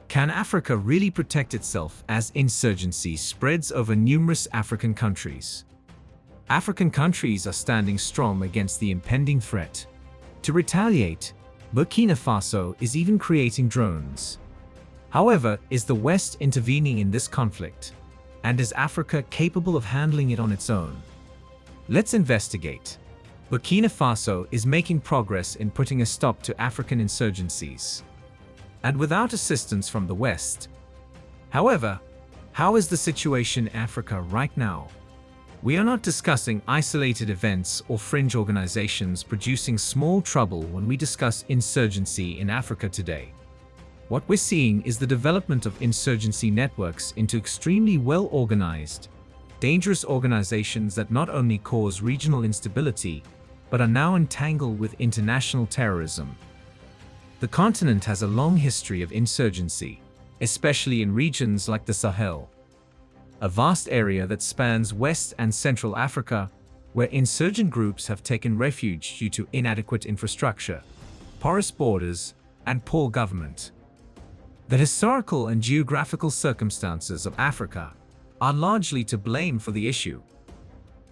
Can Africa really protect itself as insurgency spreads over numerous African countries? African countries are standing strong against the impending threat. To retaliate, Burkina Faso is even creating drones. However, is the West intervening in this conflict? And is Africa capable of handling it on its own? Let's investigate. Burkina Faso is making progress in putting a stop to African insurgencies, and without assistance from the West. However, how is the situation in Africa right now? We are not discussing isolated events or fringe organizations producing small trouble when we discuss insurgency in Africa today. What we're seeing is the development of insurgency networks into extremely well-organized, dangerous organizations that not only cause regional instability, but are now entangled with international terrorism. The continent has a long history of insurgency, especially in regions like the Sahel, a vast area that spans West and Central Africa, where insurgent groups have taken refuge due to inadequate infrastructure, porous borders, and poor government. The historical and geographical circumstances of Africa are largely to blame for the issue.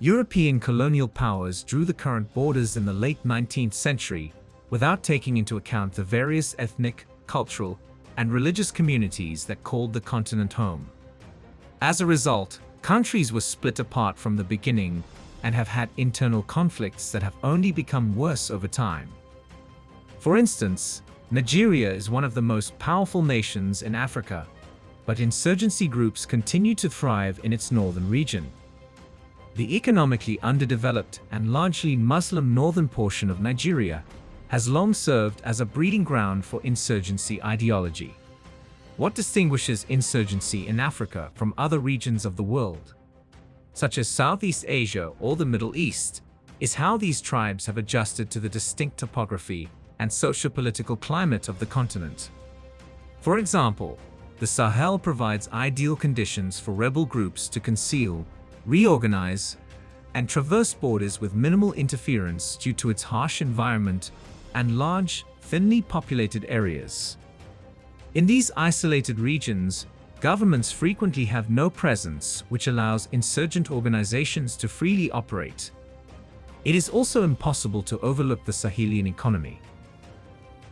European colonial powers drew the current borders in the late 19th century without taking into account the various ethnic, cultural, and religious communities that called the continent home. As a result, countries were split apart from the beginning and have had internal conflicts that have only become worse over time. For instance, Nigeria is one of the most powerful nations in Africa, but insurgency groups continue to thrive in its northern region. The economically underdeveloped and largely Muslim northern portion of Nigeria has long served as a breeding ground for insurgency ideology. What distinguishes insurgency in Africa from other regions of the world, such as Southeast Asia or the Middle East, is how these tribes have adjusted to the distinct topography and socio-political climate of the continent. For example, the Sahel provides ideal conditions for rebel groups to conceal, reorganize, and traverse borders with minimal interference due to its harsh environment and large, thinly populated areas. In these isolated regions, governments frequently have no presence, which allows insurgent organizations to freely operate. It is also impossible to overlook the Sahelian economy.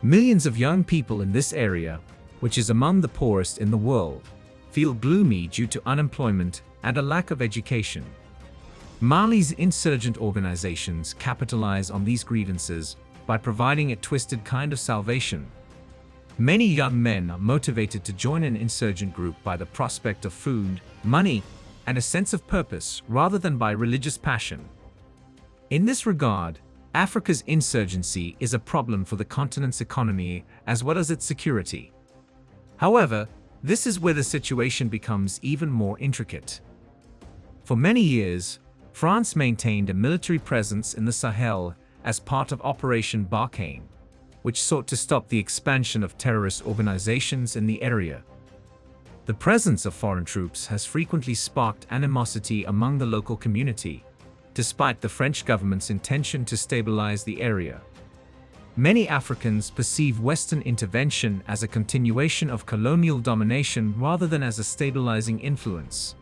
Millions of young people in this area, which is among the poorest in the world, feel gloomy due to unemployment and a lack of education. Mali's insurgent organizations capitalize on these grievances by providing a twisted kind of salvation. Many young men are motivated to join an insurgent group by the prospect of food, money, and a sense of purpose rather than by religious passion. In this regard, Africa's insurgency is a problem for the continent's economy as well as its security. However, this is where the situation becomes even more intricate. For many years, France maintained a military presence in the Sahel as part of Operation Barkhane, which sought to stop the expansion of terrorist organizations in the area. The presence of foreign troops has frequently sparked animosity among the local community, despite the French government's intention to stabilize the area. Many Africans perceive Western intervention as a continuation of colonial domination rather than as a stabilizing influence.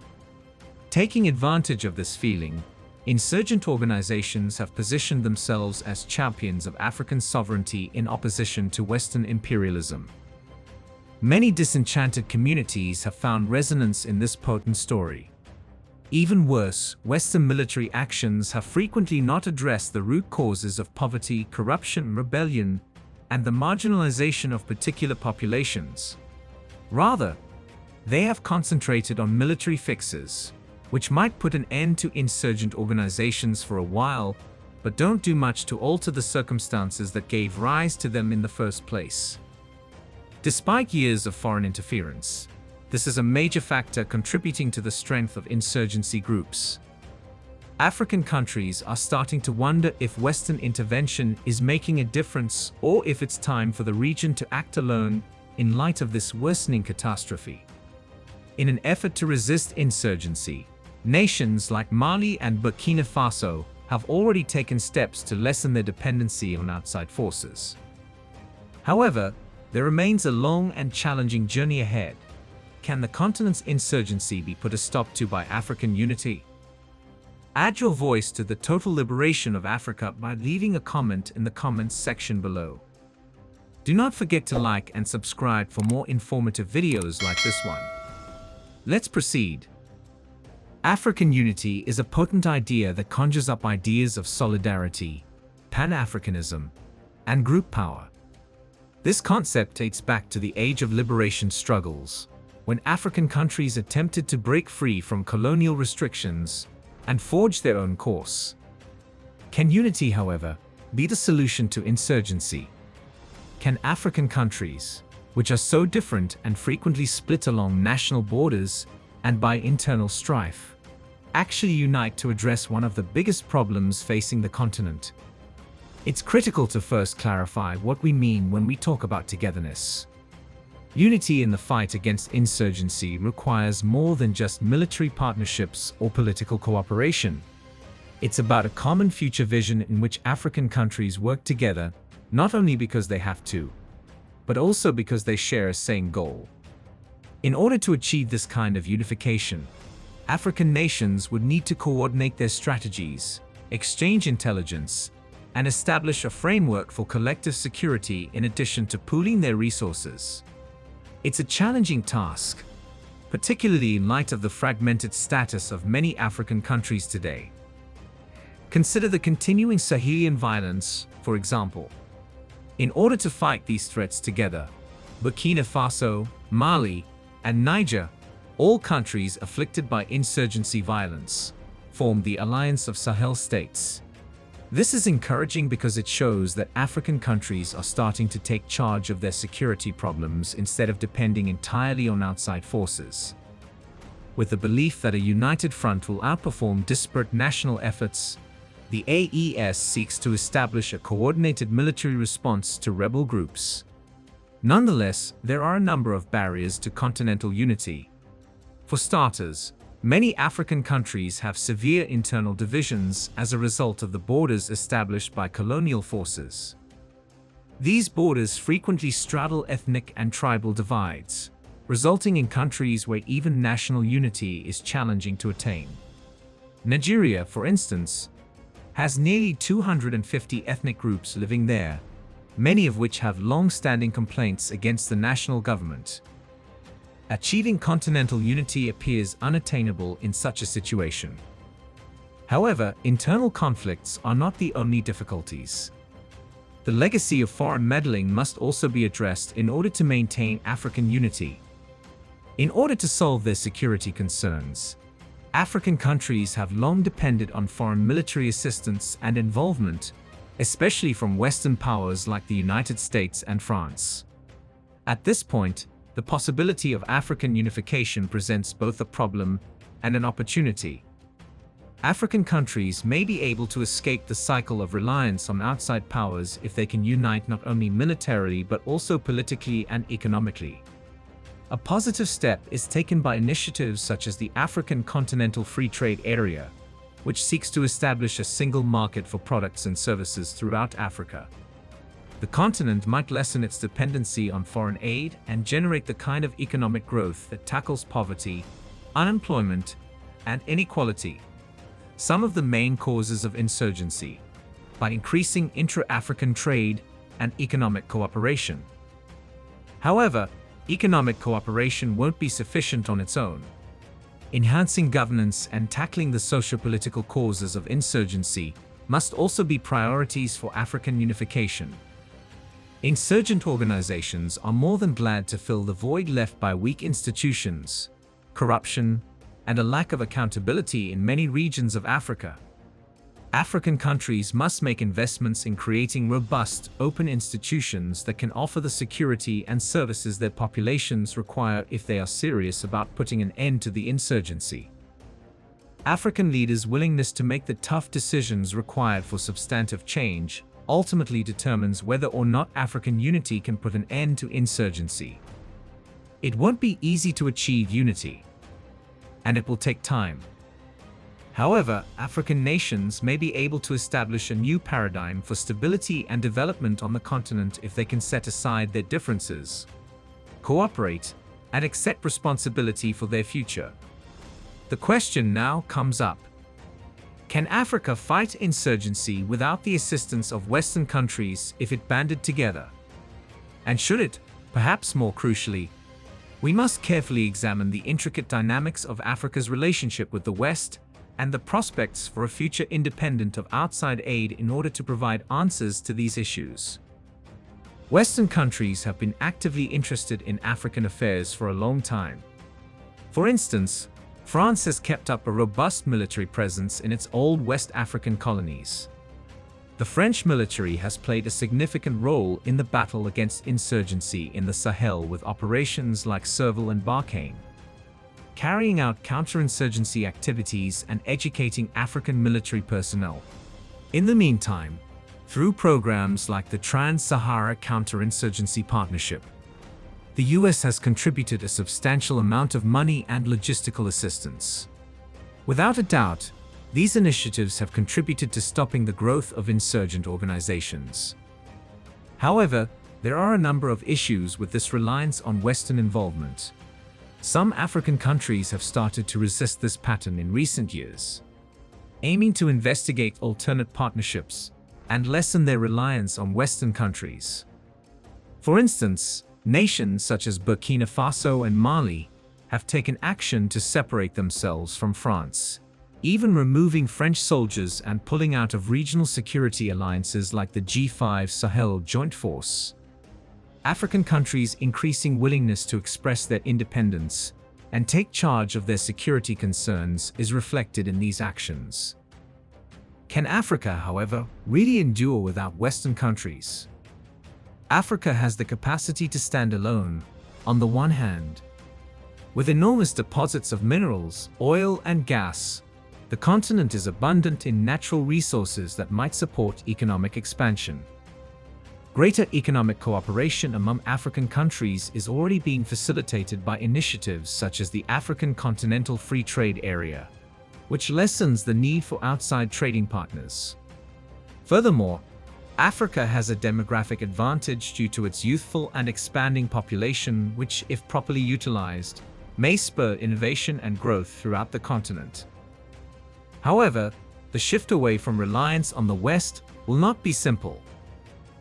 Taking advantage of this feeling, insurgent organizations have positioned themselves as champions of African sovereignty in opposition to Western imperialism. Many disenchanted communities have found resonance in this potent story. Even worse, Western military actions have frequently not addressed the root causes of poverty, corruption, rebellion, and the marginalization of particular populations. Rather, they have concentrated on military fixes, which might put an end to insurgent organizations for a while, but don't do much to alter the circumstances that gave rise to them in the first place. Despite years of foreign interference, this is a major factor contributing to the strength of insurgency groups. African countries are starting to wonder if Western intervention is making a difference or if it's time for the region to act alone in light of this worsening catastrophe. In an effort to resist insurgency, nations like Mali and Burkina Faso have already taken steps to lessen their dependency on outside forces. However, there remains a long and challenging journey ahead. Can the continent's insurgency be put a stop to by African unity? Add your voice to the total liberation of Africa by leaving a comment in the comments section below. Do not forget to like and subscribe for more informative videos like this one. Let's proceed. African unity is a potent idea that conjures up ideas of solidarity, Pan-Africanism, and group power. This concept dates back to the age of liberation struggles, when African countries attempted to break free from colonial restrictions and forge their own course. Can unity, however, be the solution to insurgency? Can African countries, which are so different and frequently split along national borders and by internal strife, actually unite to address one of the biggest problems facing the continent? It's critical to first clarify what we mean when we talk about togetherness. Unity in the fight against insurgency requires more than just military partnerships or political cooperation. It's about a common future vision in which African countries work together, not only because they have to, but also because they share a same goal. In order to achieve this kind of unification, African nations would need to coordinate their strategies, exchange intelligence, and establish a framework for collective security in addition to pooling their resources. It's a challenging task, particularly in light of the fragmented status of many African countries today. Consider the continuing Sahelian violence, for example. In order to fight these threats together, Burkina Faso, Mali, and Niger, all countries afflicted by insurgency violence, formed the Alliance of Sahel States. This is encouraging because it shows that African countries are starting to take charge of their security problems instead of depending entirely on outside forces. With the belief that a united front will outperform disparate national efforts, the AES seeks to establish a coordinated military response to rebel groups. Nonetheless, there are a number of barriers to continental unity. For starters, many African countries have severe internal divisions as a result of the borders established by colonial forces. These borders frequently straddle ethnic and tribal divides, resulting in countries where even national unity is challenging to attain. Nigeria, for instance, has nearly 250 ethnic groups living there, many of which have long-standing complaints against the national government. Achieving continental unity appears unattainable in such a situation. However, internal conflicts are not the only difficulties. The legacy of foreign meddling must also be addressed in order to maintain African unity. In order to solve their security concerns, African countries have long depended on foreign military assistance and involvement, especially from Western powers like the United States and France. At this point, the possibility of African unification presents both a problem and an opportunity. African countries may be able to escape the cycle of reliance on outside powers if they can unite not only militarily but also politically and economically. A positive step is taken by initiatives such as the African Continental Free Trade Area, which seeks to establish a single market for products and services throughout Africa. The continent might lessen its dependency on foreign aid and generate the kind of economic growth that tackles poverty, unemployment, and inequality, some of the main causes of insurgency, by increasing intra-African trade and economic cooperation. However, economic cooperation won't be sufficient on its own. Enhancing governance and tackling the socio-political causes of insurgency must also be priorities for African unification. Insurgent organizations are more than glad to fill the void left by weak institutions, corruption, and a lack of accountability in many regions of Africa. African countries must make investments in creating robust, open institutions that can offer the security and services their populations require if they are serious about putting an end to the insurgency. African leaders' willingness to make the tough decisions required for substantive change ultimately determines whether or not African unity can put an end to insurgency. It won't be easy to achieve unity, and it will take time. However, African nations may be able to establish a new paradigm for stability and development on the continent if they can set aside their differences, cooperate, and accept responsibility for their future. The question now comes up: can Africa fight insurgency without the assistance of Western countries if it banded together? And should it, perhaps more crucially, we must carefully examine the intricate dynamics of Africa's relationship with the West and the prospects for a future independent of outside aid in order to provide answers to these issues. Western countries have been actively interested in African affairs for a long time. For instance, France has kept up a robust military presence in its old West African colonies. The French military has played a significant role in the battle against insurgency in the Sahel with operations like Serval and Barkhane, carrying out counterinsurgency activities and educating African military personnel. In the meantime, through programs like the Trans-Sahara Counterinsurgency Partnership, the US has contributed a substantial amount of money and logistical assistance. Without a doubt, these initiatives have contributed to stopping the growth of insurgent organizations. However, there are a number of issues with this reliance on Western involvement. Some African countries have started to resist this pattern in recent years, aiming to investigate alternate partnerships and lessen their reliance on Western countries. For instance, nations such as Burkina Faso and Mali have taken action to separate themselves from France, even removing French soldiers and pulling out of regional security alliances like the G5 Sahel Joint Force. African countries' increasing willingness to express their independence and take charge of their security concerns is reflected in these actions. Can Africa, however, really endure without Western countries? Africa has the capacity to stand alone, on the one hand. With enormous deposits of minerals, oil, and gas, the continent is abundant in natural resources that might support economic expansion. Greater economic cooperation among African countries is already being facilitated by initiatives such as the African Continental Free Trade Area, which lessens the need for outside trading partners. Furthermore, Africa has a demographic advantage due to its youthful and expanding population which, if properly utilized, may spur innovation and growth throughout the continent. However, the shift away from reliance on the West will not be simple.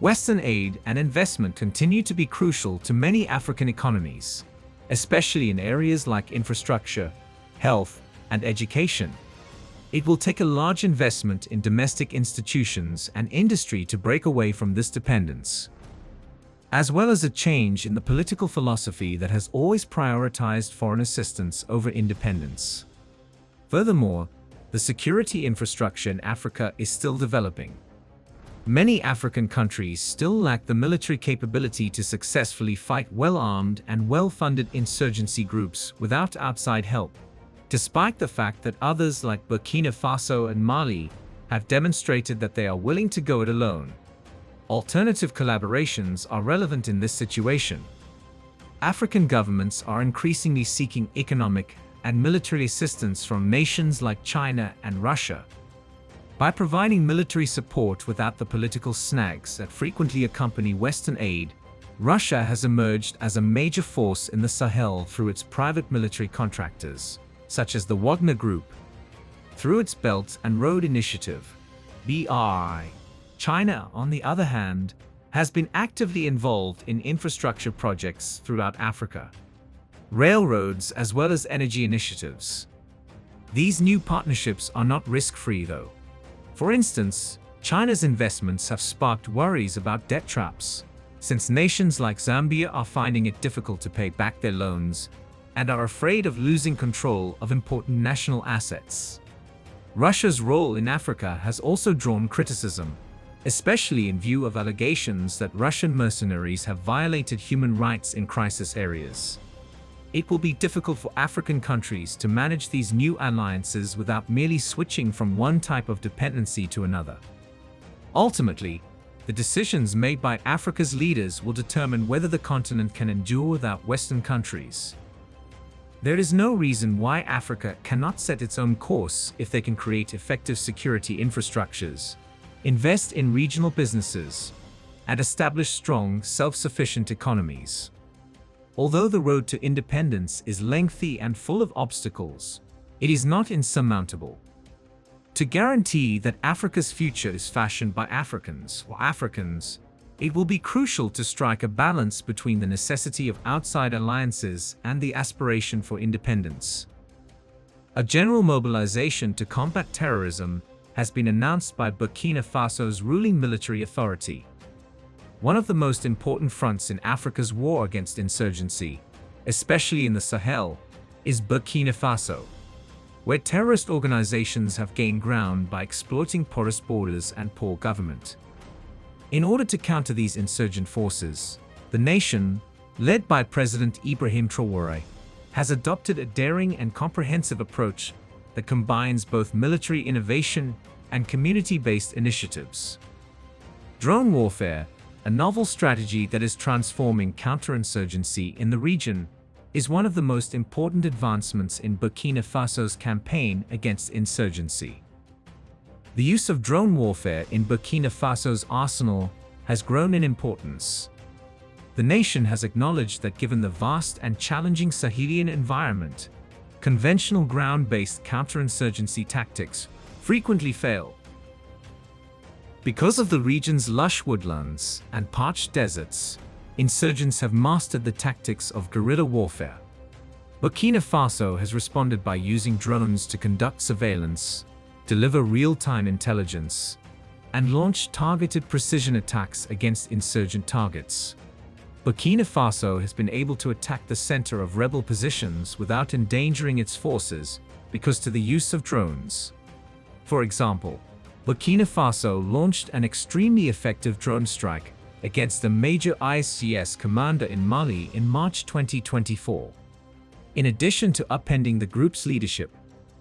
Western aid and investment continue to be crucial to many African economies, especially in areas like infrastructure, health, and education. It will take a large investment in domestic institutions and industry to break away from this dependence, as well as a change in the political philosophy that has always prioritized foreign assistance over independence. Furthermore, the security infrastructure in Africa is still developing. Many African countries still lack the military capability to successfully fight well-armed and well-funded insurgency groups without outside help, despite the fact that others like Burkina Faso and Mali have demonstrated that they are willing to go it alone. Alternative collaborations are relevant in this situation. African governments are increasingly seeking economic and military assistance from nations like China and Russia. By providing military support without the political snags that frequently accompany Western aid, Russia has emerged as a major force in the Sahel through its private military contractors, such as the Wagner Group. Through its Belt and Road Initiative, BRI, China, on the other hand, has been actively involved in infrastructure projects throughout Africa, railroads as well as energy initiatives. These new partnerships are not risk-free though. For instance, China's investments have sparked worries about debt traps, since nations like Zambia are finding it difficult to pay back their loans and are afraid of losing control of important national assets. Russia's role in Africa has also drawn criticism, especially in view of allegations that Russian mercenaries have violated human rights in crisis areas. It will be difficult for African countries to manage these new alliances without merely switching from one type of dependency to another. Ultimately, the decisions made by Africa's leaders will determine whether the continent can endure without Western countries. There is no reason why Africa cannot set its own course if they can create effective security infrastructures, invest in regional businesses, and establish strong, self-sufficient economies. Although the road to independence is lengthy and full of obstacles, it is not insurmountable. To guarantee that Africa's future is fashioned by Africans for Africans, it will be crucial to strike a balance between the necessity of outside alliances and the aspiration for independence. A general mobilization to combat terrorism has been announced by Burkina Faso's ruling military authority. One of the most important fronts in Africa's war against insurgency, especially in the Sahel, is Burkina Faso, where terrorist organizations have gained ground by exploiting porous borders and poor government. In order to counter these insurgent forces, the nation, led by President Ibrahim Traoré, has adopted a daring and comprehensive approach that combines both military innovation and community-based initiatives. Drone warfare, a novel strategy that is transforming counterinsurgency in the region, is one of the most important advancements in Burkina Faso's campaign against insurgency. The use of drone warfare in Burkina Faso's arsenal has grown in importance. The nation has acknowledged that given the vast and challenging Sahelian environment, conventional ground-based counterinsurgency tactics frequently fail. Because of the region's lush woodlands and parched deserts, insurgents have mastered the tactics of guerrilla warfare. Burkina Faso has responded by using drones to conduct surveillance, deliver real-time intelligence, and launch targeted precision attacks against insurgent targets. Burkina Faso has been able to attack the center of rebel positions without endangering its forces because of the use of drones. For example, Burkina Faso launched an extremely effective drone strike against a major ISGS commander in Mali in March 2024. In addition to upending the group's leadership,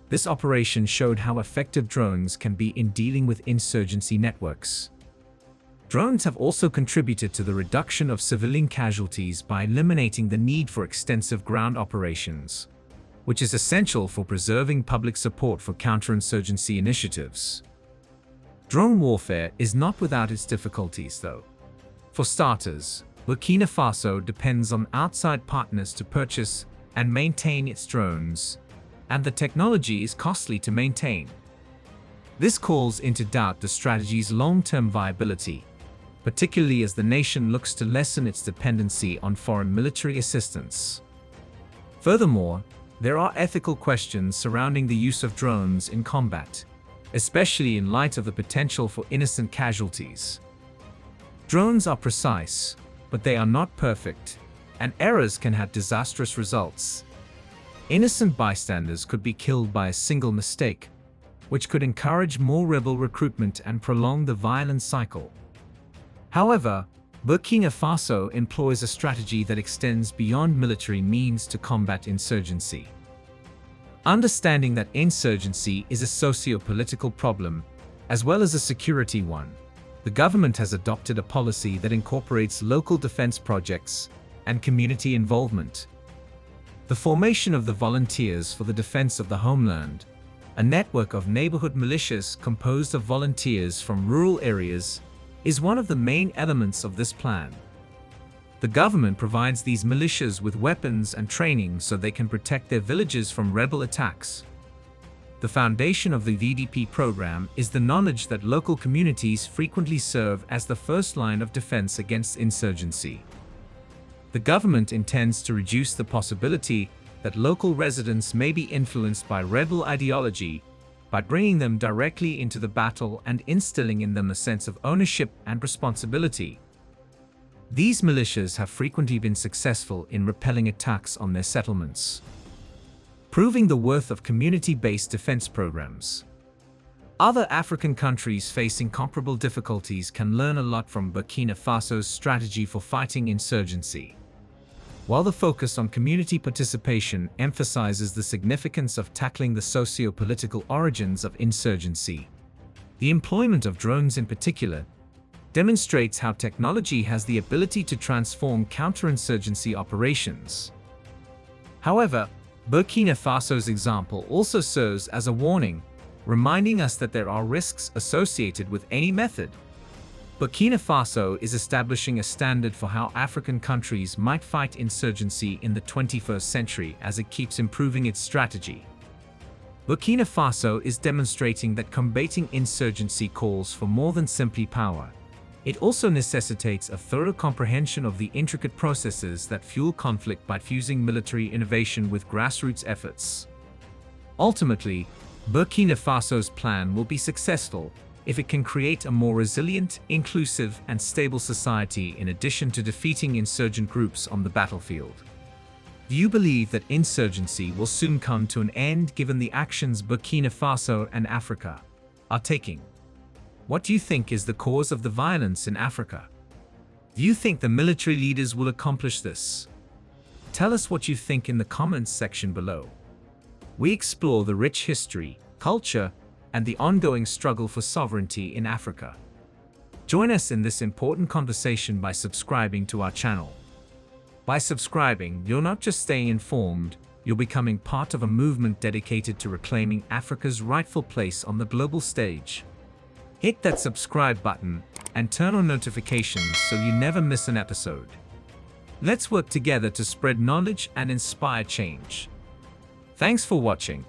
this operation showed how effective drones can be in dealing with insurgency networks. Drones have also contributed to the reduction of civilian casualties by eliminating the need for extensive ground operations, which is essential for preserving public support for counterinsurgency initiatives. Drone warfare is not without its difficulties, though. For starters, Burkina Faso depends on outside partners to purchase and maintain its drones, and the technology is costly to maintain. This calls into doubt the strategy's long-term viability, particularly as the nation looks to lessen its dependency on foreign military assistance. Furthermore, there are ethical questions surrounding the use of drones in combat, especially in light of the potential for innocent casualties. Drones are precise, but they are not perfect, and errors can have disastrous results. Innocent bystanders could be killed by a single mistake, which could encourage more rebel recruitment and prolong the violent cycle. However, Burkina Faso employs a strategy that extends beyond military means to combat insurgency. Understanding that insurgency is a socio-political problem, as well as a security one, the government has adopted a policy that incorporates local defense projects and community involvement. The formation of the Volunteers for the Defense of the Homeland, a network of neighborhood militias composed of volunteers from rural areas, is one of the main elements of this plan. The government provides these militias with weapons and training so they can protect their villages from rebel attacks. The foundation of the VDP program is the knowledge that local communities frequently serve as the first line of defense against insurgency. The government intends to reduce the possibility that local residents may be influenced by rebel ideology by bringing them directly into the battle and instilling in them a sense of ownership and responsibility. These militias have frequently been successful in repelling attacks on their settlements, proving the worth of community-based defense programs. Other African countries facing comparable difficulties can learn a lot from Burkina Faso's strategy for fighting insurgency. While the focus on community participation emphasizes the significance of tackling the socio-political origins of insurgency, the employment of drones in particular demonstrates how technology has the ability to transform counterinsurgency operations. However, Burkina Faso's example also serves as a warning, reminding us that there are risks associated with any method. Burkina Faso is establishing a standard for how African countries might fight insurgency in the 21st century as it keeps improving its strategy. Burkina Faso is demonstrating that combating insurgency calls for more than simply power. It also necessitates a thorough comprehension of the intricate processes that fuel conflict by fusing military innovation with grassroots efforts. Ultimately, Burkina Faso's plan will be successful if it can create a more resilient, inclusive, and stable society in addition to defeating insurgent groups on the battlefield. Do you believe that insurgency will soon come to an end given the actions Burkina Faso and Africa are taking? What do you think is the cause of the violence in Africa? Do you think the military leaders will accomplish this? Tell us what you think in the comments section below. We explore the rich history, culture, and the ongoing struggle for sovereignty in Africa. Join us in this important conversation by subscribing to our channel. By subscribing, you're not just staying informed, you're becoming part of a movement dedicated to reclaiming Africa's rightful place on the global stage. Hit that subscribe button and turn on notifications so you never miss an episode. Let's work together to spread knowledge and inspire change. Thanks for watching.